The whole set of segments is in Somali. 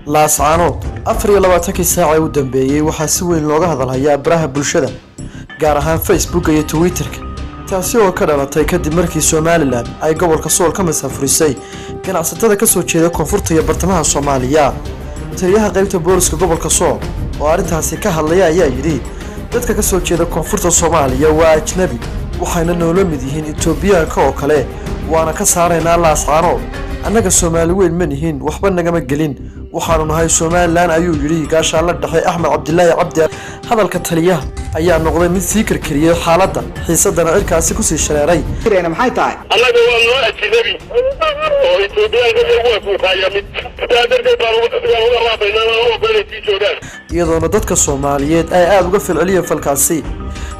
laascaanood 24 saac u dambeeyay waxaa si weyn looga hadalhayaa baraha bulshada gaar ahaan Facebook iyo Twitter-ka taasi oo ka dhalatay kadib markii Somaliland ay gobolka Sool ka masaafurisay ganacsatada ka soo jeeda koonfurta iyo bartamaha Soomaaliya. taliyaha qaybta booliska gobolka Sool oo arintaasi ka hadlaya ayaa yiri dadka ka soo jeeda koonfurta Soomaaliya waa ajnabi waxayna noola mid yihiin Itoobiyaanka oo kale waana ka saareynaa laascaanood annaga Soomaali weyn ma nihiin waxba nagama gelin waxaanu nahay Somaliland ayuu yiri gaashaale dhexe Axmed Cabdilaahi Cabdi. hadalka taliyaha ayaa noqday mid sii karkariyay xaaladda xiisadana cirkaasi ku sii shareeray. maxay tahay annaga waa noo ajnabi oo Itoobiyaanka ugu waafaqaya mid dadka baa laabayna oo beelay joogaan iyadoona dadka Soomaaliyeed ay aad uga falceliyeen falkaasi.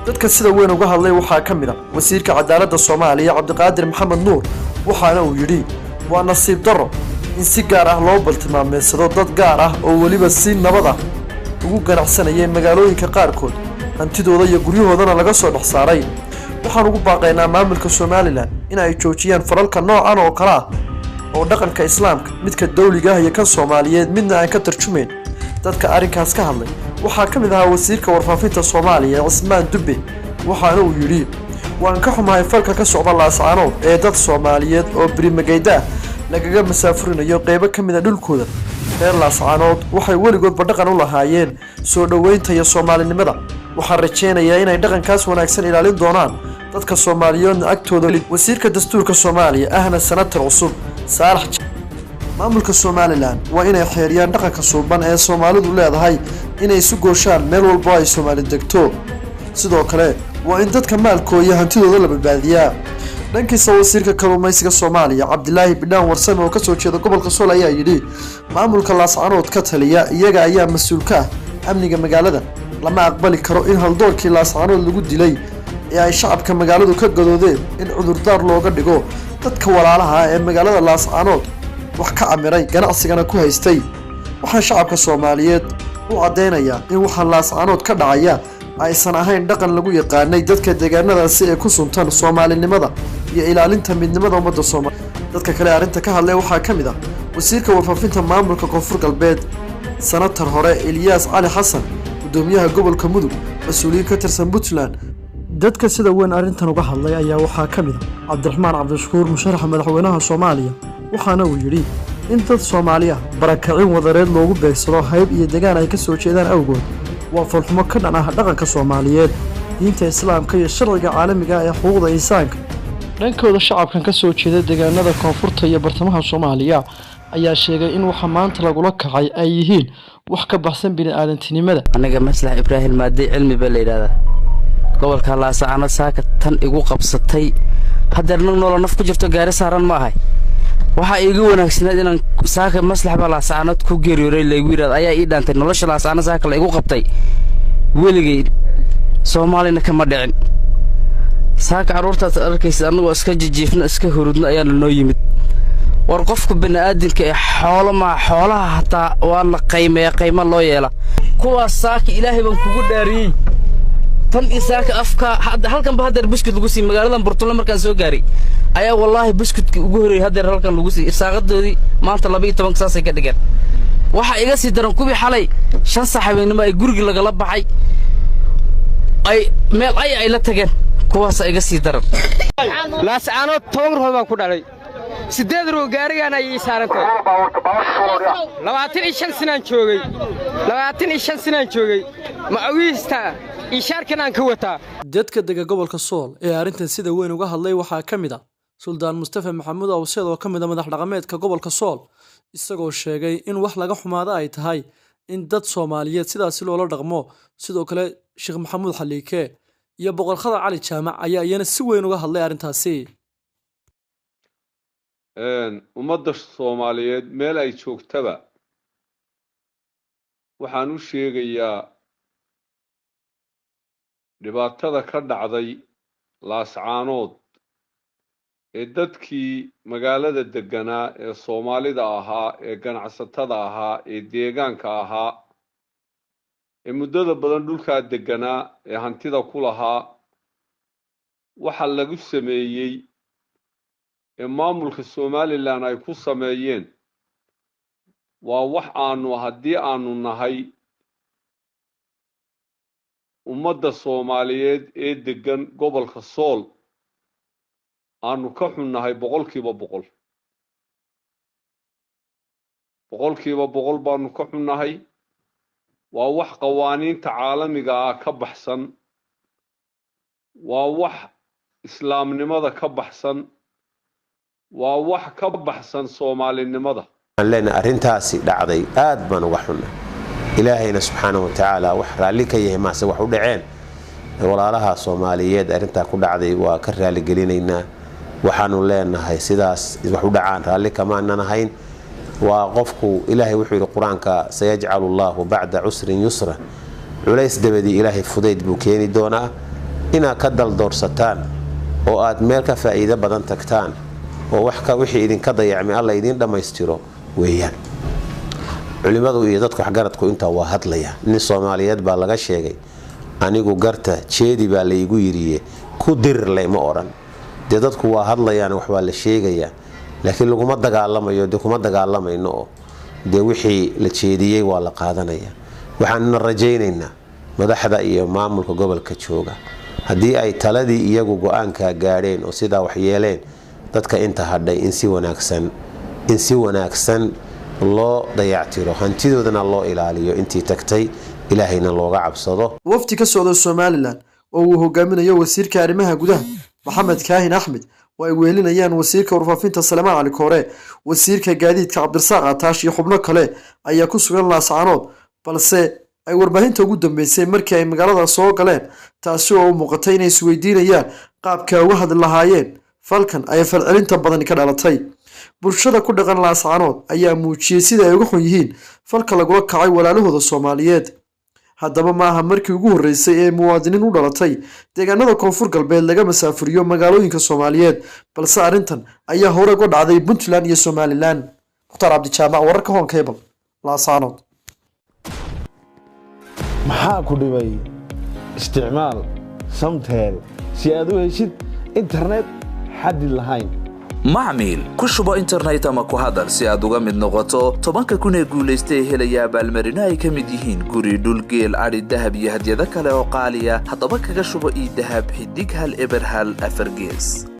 dadka sida weyn uga hadlay waxaa ka mid ah wasiirka cadaaladda Soomaaliya Cabdiqaadir Maxamed Nuur waxaana uu yiri waa nasiib darro in si gaar ah loo baltimaameedsado dad gaar ah oo waliba si nabad ah ugu ganacsanayay magaalooyinka qaarkood hantidooda iyo guryahoodana laga soo dhex saaray. waxaan ugu baaqaynaa maamulka Somaliland in ay joojiyaan falalka noocan oo kala ah oo dhaqanka Islaamka midka dawliga ah iyo kan Soomaaliyeed midna aan ka tarjumeyn. dadka arrinkaas ka hadlay waxaa ka mid ahaa wasiirka warfaafinta Soomaaliya Cismaan Dubbe waxaana uu yiri waan ka xumahay falka ka socda laascaanood ee dad Soomaaliyeed oo Birimageyda lagaga masaafurinayo qaybo ka mid ah dhulkooda. reer laascaanood waxay weligoodba dhaqan u lahaayeen soo dhaweynta iyo Soomaalinimada waxaan rajeynayaa inay dhaqankaas wanaagsan ilaalin doonaan dadka Soomaaliyeedna agtooda. wasiirka dastuurka Soomaaliya ahna sanatar cusub Saalax maamulka Somaliland waa inay xeeriyaan dhaqanka suuban ee Soomaalidu leedahay inay isu gooshaan meel walba ay Soomaali degto. sidoo kale waa in dadka maalkooda hantidooda la badbaadiyaa. dhankiisa wasiirka kalluumaysiga Soomaaliya Cabdilaahi Bidhaan Warsame oo ka soo jeeda gobolka Sool ayaa yiri maamulka laascaanood ka taliya iyaga ayaa mas'uul ka ah amniga magaalada lama aqbali karo in haldoorkii laascaanood lagu dilay ee ay shacabka magaaladu ka gadoodeen in cudurdaar looga dhigo dadka walaalaha ah ee magaalada laascaanood wax ka amiray ganacsigana ku haystay. waxaan shacabka Soomaaliyeed u cadeynayaa in waxa laascaanood ka dhacaya aysan ahayn dhaqan lagu yaqaanay dadka deegaanadaasi ee ku suntan Soomaalinimada iyo ilaalinta midnimada ummadda Soomaaliyeed. dadka kale arinta ka hadlay waxaa ka mid ah wasiirka warfaafinta maamulka koonfur galbeed sanatar hore Ilyas Cali Xasan gudoomiyaha gobolka Mudug mas'uuliyiin ka tirsan Puntland. dadka sida weyn arintan uga hadlay ayaa waxaa ka mid ah Cabdiraxmaan Cabdishakuur musharaxa madaxweynaha Soomaaliya waxaana uu yiri in dad Soomaali ah barakacin wadareed loogu beegsado hayb iyo deegaan ay ka soo jeedaan awgood waa falxumo ka dhan ah dhaqanka Soomaaliyeed diinta Islaamka iyo sharciga caalamiga ah ee xuquuqda insaanka. dhankooda shacabkan ka soo jeeda deegaanada koonfurta iyo bartamaha Soomaaliya ayaa sheegay in waxa maanta lagula kacay ay yihiin wax ka baxsan bini'aadantinimada. anaga Maslax Ibraahim Maadi cilmi baa la yiraahdaa gobolka laascaanood saaka tan igu qabsatay hadeerna nolol naf ku jirto gaari saaran ma ahay waxa iigu wanaagsanaa inaan saaka Maslax baa laascaanood ku geeriyooray leegu yiraahdo ayaa ii dhaantay nolosha laascaanood saaka la igu qabtay weligay Soomaalina kama dhicin. saaka caruurtaas arkaysa anagoo iska jijiifna iska hurudna ayaa noo yimid war qofku bini'aadinka ee xoolaha hataa waa la qiimo loo yeela kuwaas saaka Ilaahay baan kugu dhaariyay tan isaaka afka halkan ba hadeer buskut lagu sii magaaladan Burtule markaan soo gaaray ayaa wallahi buskutki ugu horeeyay hadeer halkan lagu sii isaaqadoodii maanta 12 saasay ka dhigeen. waxa iga sii daran kubi xalay 5 saxaabeenimo ay guriga lagala baxay ay meel ay la tageen kuwaas iga sii daran. laascaanood 10 ruux baan ku dhalay 8 ruux gaarigan ay saarantay 25 sanaan joogay ma awiista ishaarkan aan ka wataa. dadka dega gobolka Sool ee arintan sida weyn uga hadlay waxaa ka mid ah Suldaan Mustafa Maxamuud Awseed oo ka mid ah madax dhaqameedka gobolka Sool isagoo sheegay in wax laga xumaado ay tahay in dad Soomaaliyeed sidaas loola dhaqmo. sidoo kale Sheekh Maxamuud Xaliike iyo boqor Khadar Cali Jaamac ayaa iyana si weyn uga hadlay arintaasi. ummadda Soomaaliyeed meel ay joogtaba waxaan u sheegayaa dhibaatada ka dhacday laascaanood ee dadkii magaalada deganaa ee Soomaalida ahaa ee ganacsatada ahaa ee deegaanka ahaa ee muddada badan dhulka deganaa ee hantida ku lahaa waxa lagu sameeyay ee maamulka Somaliland ay ku sameeyeen waa wax aanu haddii aanu nahay ummadda Soomaaliyeed ee degan gobolka Sool aanu ka xunnahay boqolkiiba boqol baanu ka xunnahay waa wax qawaaniinta caalamiga ah ka baxsan waa wax islaamnimada ka baxsan waa wax ka baxsan Soomaalinimada lana arintaasi dhacday aad baan uga xunnahay ilaahayna subxaanahu wa ta'ala wax raali ka yahay maase wax u dhaceen walaalaha Soomaaliyeed arinta ku dhacday waa ka raali gelinaynaa waxaanu leenahay sidaas wax u dhacaan raali kama nahayn waa qofku ilaahay wuxuu yiri quraanka sayaj'alu Allahu ba'da usrin yusra culays dabadi ilaahay fudayd buu keeni doonaa ina ka dal doorsataan oo aad meel ka faa'iido badan tagtaan oo wax ka wixii idin ka dayacmay Allah idin dhameystiro weeyaan culimadu iyo dadku xagaradku inta waa hadlaya nin Soomaaliyeed baa laga sheegay anigu garta jeedi baa la igu yiriye ku dirlay ma oran dadku waa hadlayaan wax waa la sheegaya laakiin laguma dagaalamayo kuma dagaalamayno de wixii la jeediyay waa la qaadanaya waxaan rajaynaynaa madaxda iyo maamulka gobolka jooga hadii ay taladii iyagu go'aanka gaareen oo sida wax yeeleen dadka inta hadhay in si wanaagsan loo dayactiro hantidoodana loo ilaaliyo intii tagtay ilaahayna looga cabsado wafti ka socda Somaliland oo uu hogaaminayo wasiirka arrimaha gudaha Maxamed Kaahin Axmed oo ay weelinayaan wasiirka warfaafinta Salmaan Cali Koore wasiirka gaadiidka Cabdirasaaq Ataash iyo xubno kale ayaa ku sugan Laascaanood balse ay warbaahinta ugu dambeysay markii ay magaalada soo galeen taasi oo muuqatay inay isweydiinayaan qaabka uga hadli lahaayeen falkan ay falcelinta badan ka dhalatay bulshada ku dhaqan Laascaanood ayaa muujiyay sida ay uga xun yihiin falka lagu kacay walaalahooda Soomaaliyeed haddaba maaha markii ugu horeysay ee muwaadiniin u dhalatay deegaanada koonfur galbeed laga masaafuriyo magaalooyinka Soomaaliyeed balse arintan ayaa hore uga dhacday Puntland iyo Somaliland Mukhtaar Cabdi Jaamac wararka Hon Cable Laascaanood maxaa ku dhibay isticmaal Samtel si aad u heshid internet xad lahayn macmiil ku shubo internet ama ku hadal si aad uga mid noqoto 10,000 ee guuleystay helaya abaalmarino ay ka mid yihiin guri dhul geel ari dahab iyo hadiyado kale oo qaaliya haddaba kaga shubo ii dahab xidig hal eber hal 4 gees